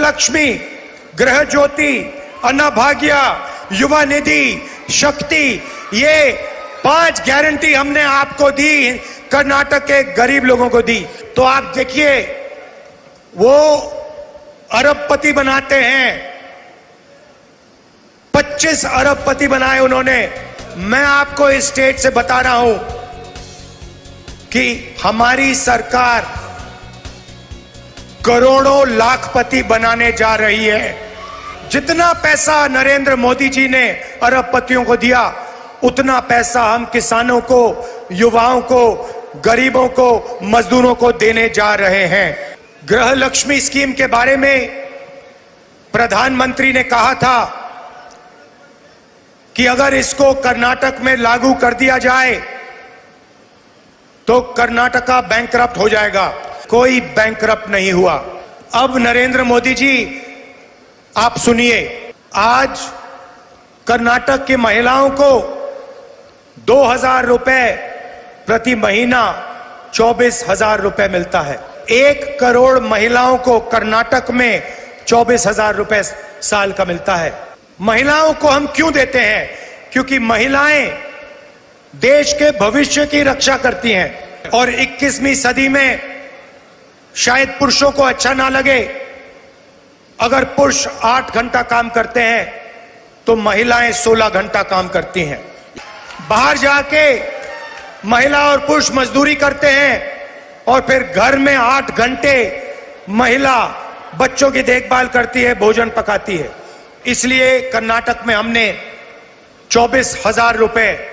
लक्ष्मी, गृह ज्योति, अन्नभाग्य, युवा निधि, शक्ति, ये 5 गारंटी हमने आपको दी, कर्नाटक के गरीब लोगों को दी। तो आप देखिए, वो अरबपति बनाते हैं, 25 अरबपति बनाए उन्होंने। मैं आपको इस स्टेट से बता रहा हूं कि हमारी सरकार करोड़ों लाखपति बनाने जा रही है। जितना पैसा नरेंद्र मोदी जी ने अरबपतियों को दिया, उतना पैसा हम किसानों को, युवाओं को, गरीबों को, मजदूरों को देने जा रहे हैं। गृह लक्ष्मी स्कीम के बारे में प्रधानमंत्री ने कहा था कि अगर इसको कर्नाटक में लागू कर दिया जाए तो कर्नाटका बैंकरप्ट हो जाएगा। कोई बैंकरप्ट नहीं हुआ। अब नरेंद्र मोदी जी, आप सुनिए, आज कर्नाटक की महिलाओं को 2000 रुपए प्रति महीना 24,000 रुपए मिलता है। 1 करोड़ महिलाओं को कर्नाटक में 24,000 रुपए साल का मिलता है। महिलाओं को हम क्यों देते हैं? क्योंकि महिलाएं देश के भविष्य की रक्षा करती हैं। और 21वीं सदी में शायद पुरुषों को अच्छा ना लगे, अगर पुरुष 8 घंटा काम करते हैं तो महिलाएं 16 घंटा काम करती हैं। बाहर जाके महिला और पुरुष मजदूरी करते हैं और फिर घर में 8 घंटे महिला बच्चों की देखभाल करती है, भोजन पकाती है। इसलिए कर्नाटक में हमने 24,000 रुपए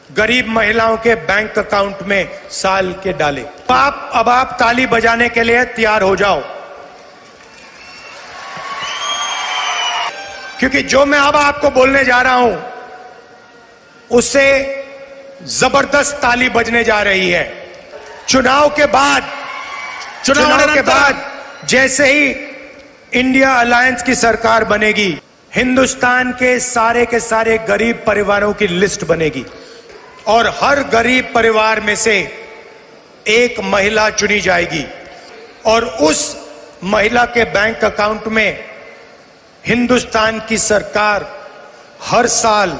गरीब महिलाओं के बैंक अकाउंट में साल के डाले। अब आप ताली बजाने के लिए तैयार हो जाओ, क्योंकि जो मैं अब आपको बोलने जा रहा हूं उससे जबरदस्त ताली बजने जा रही है। चुनाव के बाद जैसे ही इंडिया अलायंस की सरकार बनेगी, हिंदुस्तान के सारे गरीब परिवारों की लिस्ट बनेगी और हर गरीब परिवार में से एक महिला चुनी जाएगी और उस महिला के बैंक अकाउंट में हिंदुस्तान की सरकार हर साल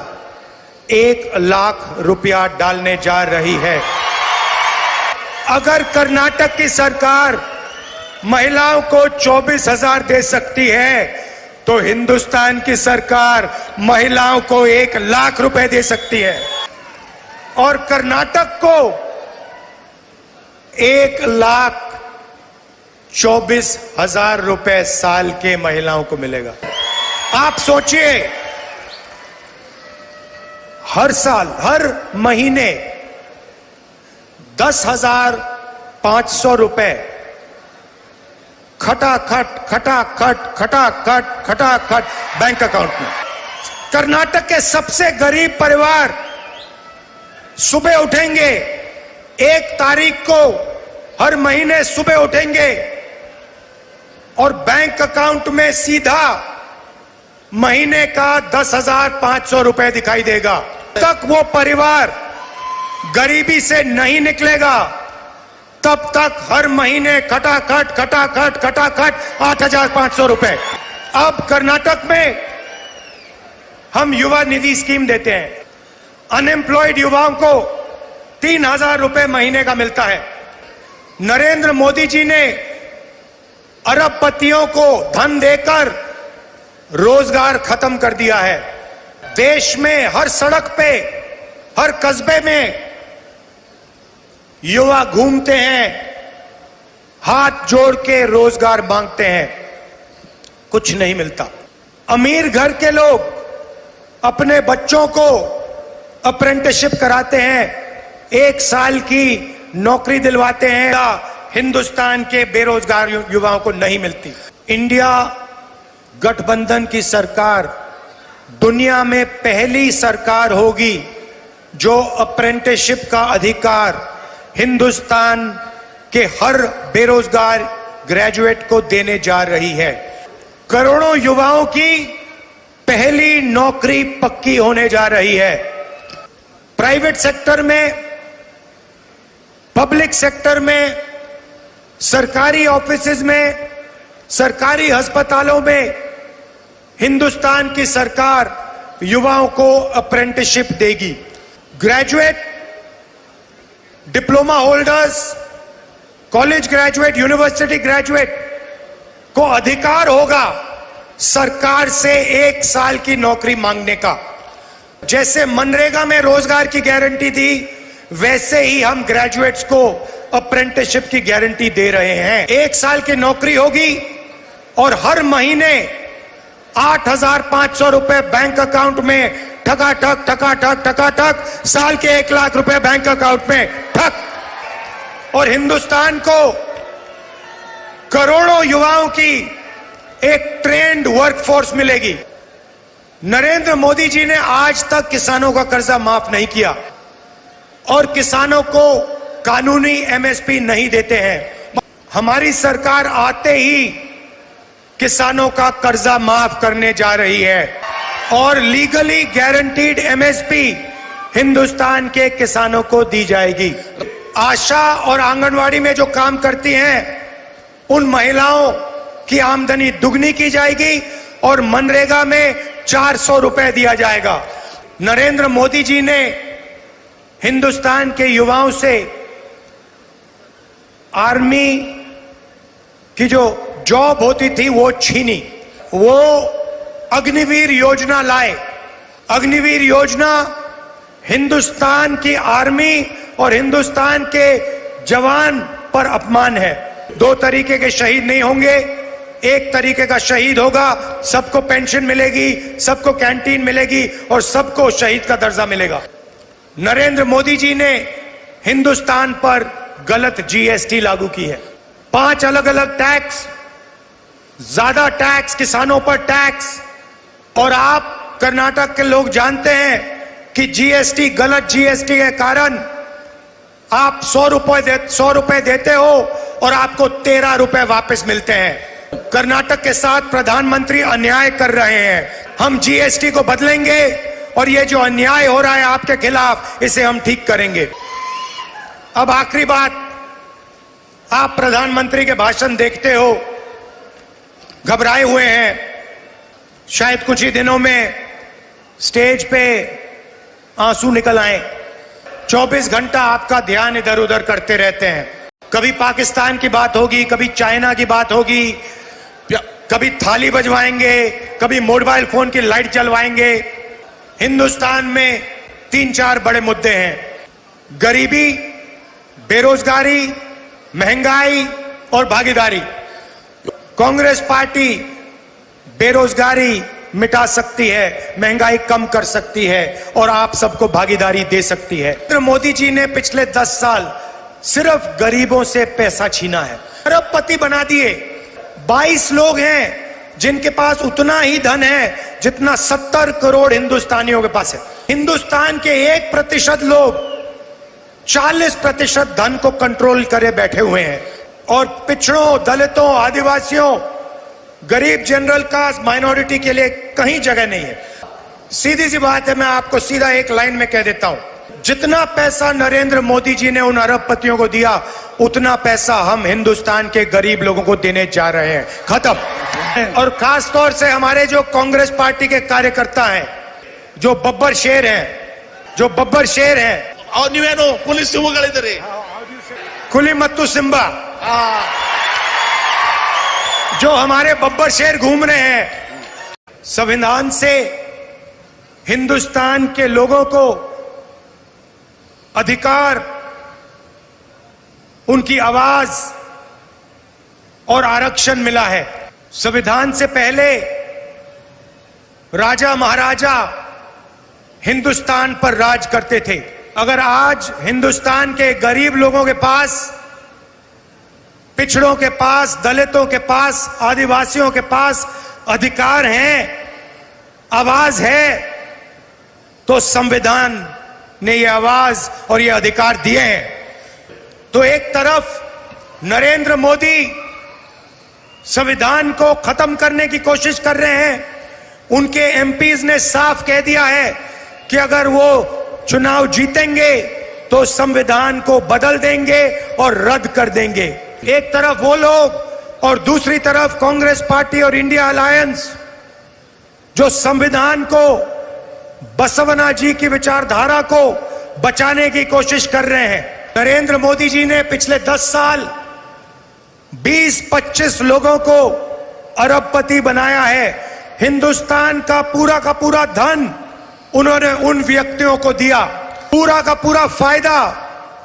1 लाख रुपया डालने जा रही है। अगर कर्नाटक की सरकार महिलाओं को 24,000 दे सकती है तो हिंदुस्तान की सरकार महिलाओं को 1 लाख रुपए दे सकती है। और कर्नाटक को 1,24,000 रुपए साल के महिलाओं को मिलेगा। आप सोचिए, हर साल, हर महीने 10,500 रुपए खटाखट बैंक अकाउंट में। कर्नाटक के सबसे गरीब परिवार सुबह उठेंगे, 1 तारीख को हर महीने सुबह उठेंगे और बैंक अकाउंट में सीधा महीने का 10,500 रुपए दिखाई देगा। तक वो परिवार गरीबी से नहीं निकलेगा, तब तक हर महीने खटाखट 8,500 रुपए। अब कर्नाटक में हम युवा निधि स्कीम देते हैं। अनएम्प्लॉयड युवाओं को 3,000 रुपए महीने का मिलता है। नरेंद्र मोदी जी ने अरबपतियों को धन देकर रोजगार खत्म कर दिया है। देश में हर सड़क पे, हर कस्बे में युवा घूमते हैं, हाथ जोड़ के रोजगार मांगते हैं, कुछ नहीं मिलता। अमीर घर के लोग अपने बच्चों को अप्रेंटिसशिप कराते हैं, 1 साल की नौकरी दिलवाते हैं, हिंदुस्तान के बेरोजगार युवाओं को नहीं मिलती। इंडिया गठबंधन की सरकार दुनिया में पहली सरकार होगी जो अप्रेंटिसशिप का अधिकार हिंदुस्तान के हर बेरोजगार ग्रेजुएट को देने जा रही है। करोड़ों युवाओं की पहली नौकरी पक्की होने जा रही है। प्राइवेट सेक्टर में, पब्लिक सेक्टर में, सरकारी ऑफिसेज में सरकारी अस्पतालों में हिंदुस्तान की सरकार युवाओं को अप्रेंटिसशिप देगी। Graduate, diploma holders, college graduate, university graduate को अधिकार होगा सरकार से 1 साल की नौकरी मांगने का। जैसे मनरेगा में रोजगार की गारंटी दी, वैसे ही हम ग्रेजुएट्स को अप्रेंटिसशिप की गारंटी दे रहे हैं। 1 साल की नौकरी होगी और हर महीने 8,500 रुपए बैंक अकाउंट में ठकाठक ठकाठक ठकाठक, साल के 1 लाख रुपए बैंक अकाउंट में ठक। और हिंदुस्तान को करोड़ों युवाओं की एक ट्रेंड वर्कफोर्स मिलेगी। नरेंद्र मोदी जी ने आज तक किसानों का कर्जा माफ नहीं किया और किसानों को कानूनी एमएसपी नहीं देते हैं। हमारी सरकार आते ही किसानों का कर्जा माफ करने जा रही है और लीगली गारंटीड एमएसपी हिंदुस्तान के किसानों को दी जाएगी। आशा और आंगनवाड़ी में जो काम करती हैं उन महिलाओं की आमदनी दुगनी की जाएगी और मनरेगा में 400 रुपए दिया जाएगा। नरेंद्र मोदी जी ने हिंदुस्तान के युवाओं से आर्मी की जो जॉब होती थी वो छीनी। वो अग्निवीर योजना लाए। अग्निवीर योजना हिंदुस्तान की आर्मी और हिंदुस्तान के जवान पर अपमान है। 2 तरीके के शहीद नहीं होंगे, एक तरीके का शहीद होगा। सबको पेंशन मिलेगी, सबको कैंटीन मिलेगी और सबको शहीद का दर्जा मिलेगा। नरेंद्र मोदी जी ने हिंदुस्तान पर गलत जीएसटी लागू की है। 5 अलग अलग टैक्स, ज्यादा टैक्स, किसानों पर टैक्स। और आप कर्नाटक के लोग जानते हैं कि जीएसटी, गलत जीएसटी के कारण आप 100 रुपए देते हो और आपको 13 रुपए वापस मिलते हैं। कर्नाटक के साथ प्रधानमंत्री अन्याय कर रहे हैं। हम जीएसटी को बदलेंगे और ये जो अन्याय हो रहा है आपके खिलाफ, इसे हम ठीक करेंगे। अब आखिरी बात, आप प्रधानमंत्री के भाषण देखते हो, घबराए हुए हैं। शायद कुछ ही दिनों में स्टेज पे आंसू निकल आए। 24 घंटा आपका ध्यान इधर उधर करते रहते हैं। कभी पाकिस्तान की बात होगी, कभी चाइना की बात होगी, कभी थाली बजवाएंगे, कभी मोबाइल फोन की लाइट जलवाएंगे। हिंदुस्तान में 3-4 बड़े मुद्दे हैं: गरीबी, बेरोजगारी, महंगाई और भागीदारी। कांग्रेस पार्टी बेरोजगारी मिटा सकती है, महंगाई कम कर सकती है और आप सबको भागीदारी दे सकती है। नरेंद्र मोदी जी ने पिछले 10 साल सिर्फ गरीबों से पैसा छीना है, अरबपति बना दिए। 22 लोग हैं जिनके पास उतना ही धन है जितना 70 करोड़ हिंदुस्तानियों के पास है। हिंदुस्तान के 1% लोग 40% धन को कंट्रोल करे बैठे हुए हैं और पिछड़ों, दलितों, आदिवासियों, गरीब, जनरल कास्ट, माइनॉरिटी के लिए कहीं जगह नहीं है। सीधी सी बात है, मैं आपको सीधा एक लाइन में कह देता हूं, जितना पैसा नरेंद्र मोदी जी ने उन अरबपतियों को दिया, उतना पैसा हम हिंदुस्तान के गरीब लोगों को देने जा रहे हैं। खत्म। और खास तौर से हमारे जो कांग्रेस पार्टी के कार्यकर्ता हैं, जो बब्बर शेर हैं, ನೀವೇನು ಪೊಲೀಸ್ ಸಿಂಹಗಳಿದ್ದೀರಿ, कुली मत्तू सिम्बा, जो हमारे बब्बर शेर घूम रहे हैं, संविधान से हिंदुस्तान के लोगों को अधिकार, उनकी आवाज और आरक्षण मिला है। संविधान से पहले राजा महाराजा हिंदुस्तान पर राज करते थे। अगर आज हिंदुस्तान के गरीब लोगों के पास, पिछड़ों के पास, दलितों के पास, आदिवासियों के पास अधिकार हैं, आवाज है, तो संविधान ने ये आवाज और ये अधिकार दिए हैं। तो एक तरफ नरेंद्र मोदी संविधान को खत्म करने की कोशिश कर रहे हैं। उनके एमपीज ने साफ कह दिया है कि अगर वो चुनाव जीतेंगे तो संविधान को बदल देंगे और रद्द कर देंगे। एक तरफ वो लोग और दूसरी तरफ कांग्रेस पार्टी और इंडिया अलायंस जो संविधान को, बसवना जी की विचारधारा को बचाने की कोशिश कर रहे हैं। नरेंद्र मोदी जी ने पिछले 10 साल 20-25 लोगों को अरबपति बनाया है। हिंदुस्तान का पूरा धन उन्होंने उन व्यक्तियों को दिया। पूरा का पूरा फायदा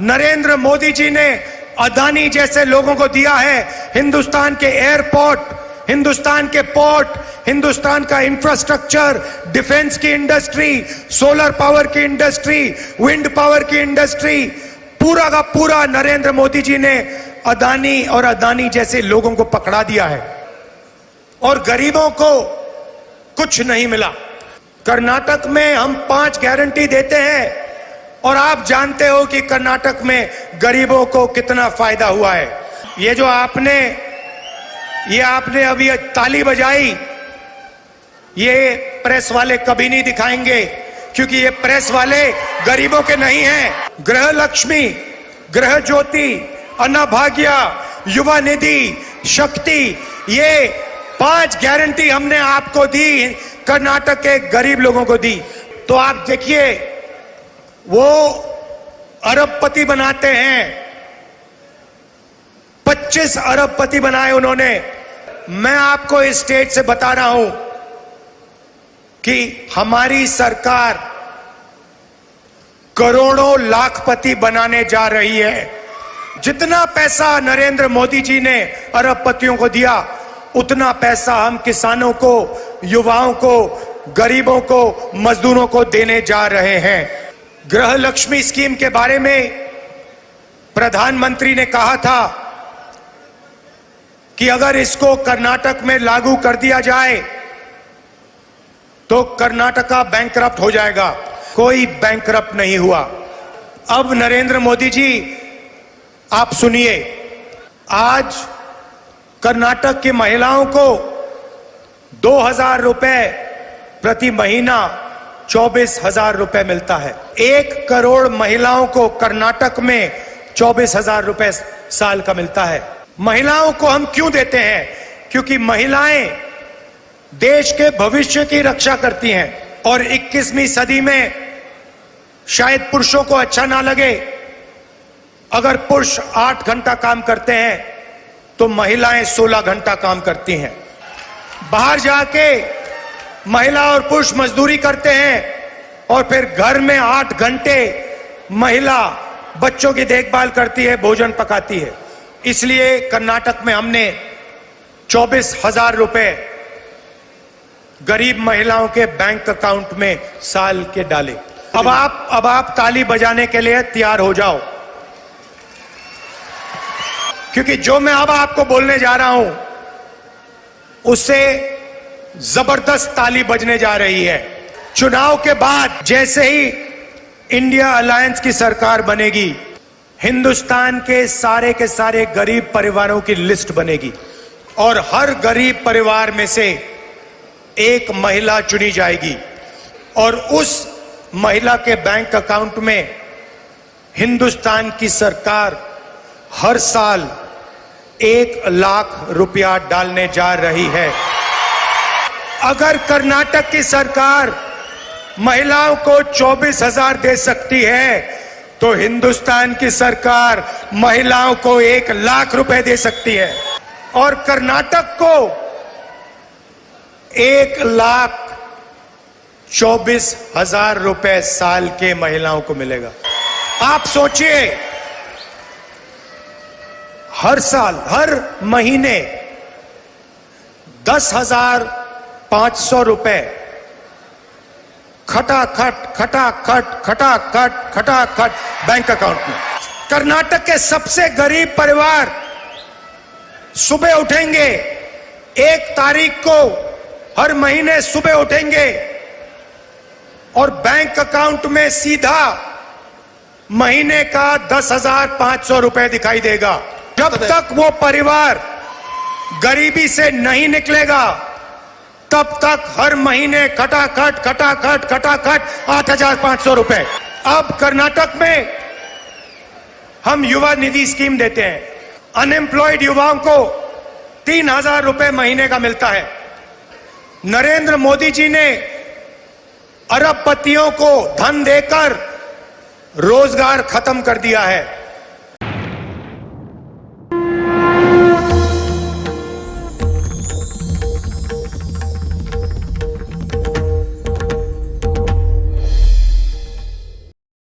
नरेंद्र मोदी जी ने अदानी जैसे लोगों को दिया है। हिंदुस्तान के एयरपोर्ट, हिंदुस्तान के पोर्ट, हिंदुस्तान का इंफ्रास्ट्रक्चर, डिफेंस की इंडस्ट्री, सोलर पावर की इंडस्ट्री, विंड पावर की इंडस्ट्री, पूरा का पूरा नरेंद्र मोदी जी ने अदानी और अदानी जैसे लोगों को पकड़ा दिया है और गरीबों को कुछ नहीं मिला। कर्नाटक में हम 5 गारंटी देते हैं और आप जानते हो कि कर्नाटक में गरीबों को कितना फायदा हुआ है। ये जो आपने अभी ताली बजाई, ये प्रेस वाले कभी नहीं दिखाएंगे क्योंकि ये प्रेस वाले गरीबों के नहीं हैं। गृह लक्ष्मी, गृह ज्योति, अन्नभाग्य, युवा निधि, शक्ति, ये 5 गारंटी हमने आपको दी, कर्नाटक के गरीब लोगों को दी। तो आप देखिए, वो अरबपति बनाते हैं, 25 अरबपति बनाए उन्होंने। मैं आपको इस स्टेज से बता रहा हूं कि हमारी सरकार करोड़ों लाखपति बनाने जा रही है। जितना पैसा नरेंद्र मोदी जी ने अरबपतियों को दिया, उतना पैसा हम किसानों को, युवाओं को, गरीबों को, मजदूरों को देने जा रहे हैं। गृह लक्ष्मी स्कीम के बारे में प्रधानमंत्री ने कहा था कि अगर इसको कर्नाटक में लागू कर दिया जाए तो कर्नाटका बैंकरप्ट हो जाएगा। कोई बैंकरप्ट नहीं हुआ। अब नरेंद्र मोदी जी, आप सुनिए, आज कर्नाटक की महिलाओं को 2000 रुपए प्रति महीना 24,000 रुपए मिलता है। 1 करोड़ महिलाओं को कर्नाटक में 24,000 रुपए साल का मिलता है। महिलाओं को हम क्यों देते हैं? क्योंकि महिलाएं देश के भविष्य की रक्षा करती हैं और 21वीं सदी में शायद पुरुषों को अच्छा ना लगे, अगर पुरुष 8 घंटा काम करते हैं तो महिलाएं 16 घंटा काम करती हैं। बाहर जाके महिला और पुरुष मजदूरी करते हैं और फिर घर में 8 घंटे महिला बच्चों की देखभाल करती है, भोजन पकाती है। इसलिए कर्नाटक में हमने 24,000 रुपए गरीब महिलाओं के बैंक अकाउंट में साल के डाले। अब आप ताली बजाने के लिए तैयार हो जाओ, क्योंकि जो मैं अब आपको बोलने जा रहा हूं उससे जबरदस्त ताली बजने जा रही है। चुनाव के बाद जैसे ही इंडिया अलायंस की सरकार बनेगी, हिंदुस्तान के सारे गरीब परिवारों की लिस्ट बनेगी और हर गरीब परिवार में से एक महिला चुनी जाएगी और उस महिला के बैंक अकाउंट में हिंदुस्तान की सरकार हर साल 1 लाख रुपया डालने जा रही है। अगर कर्नाटक की सरकार महिलाओं को 24,000 दे सकती है तो हिंदुस्तान की सरकार महिलाओं को 1 लाख रुपए दे सकती है और कर्नाटक को 1,24,000 रुपए साल के महिलाओं को मिलेगा। आप सोचिए, हर साल, हर महीने 10,500 रुपए खटाखट बैंक अकाउंट में। कर्नाटक के सबसे गरीब परिवार सुबह उठेंगे, 1 तारीख को हर महीने सुबह उठेंगे और बैंक अकाउंट में सीधा महीने का 10,500 रुपए दिखाई देगा। जब तक वो परिवार गरीबी से नहीं निकलेगा तब तक हर महीने खटाखट 8,500 रुपए। अब कर्नाटक में हम युवा निधि स्कीम देते हैं। अनएम्प्लॉयड युवाओं को 3,000 रुपए महीने का मिलता है। नरेंद्र मोदी जी ने अरबपतियों को धन देकर रोजगार खत्म कर दिया है।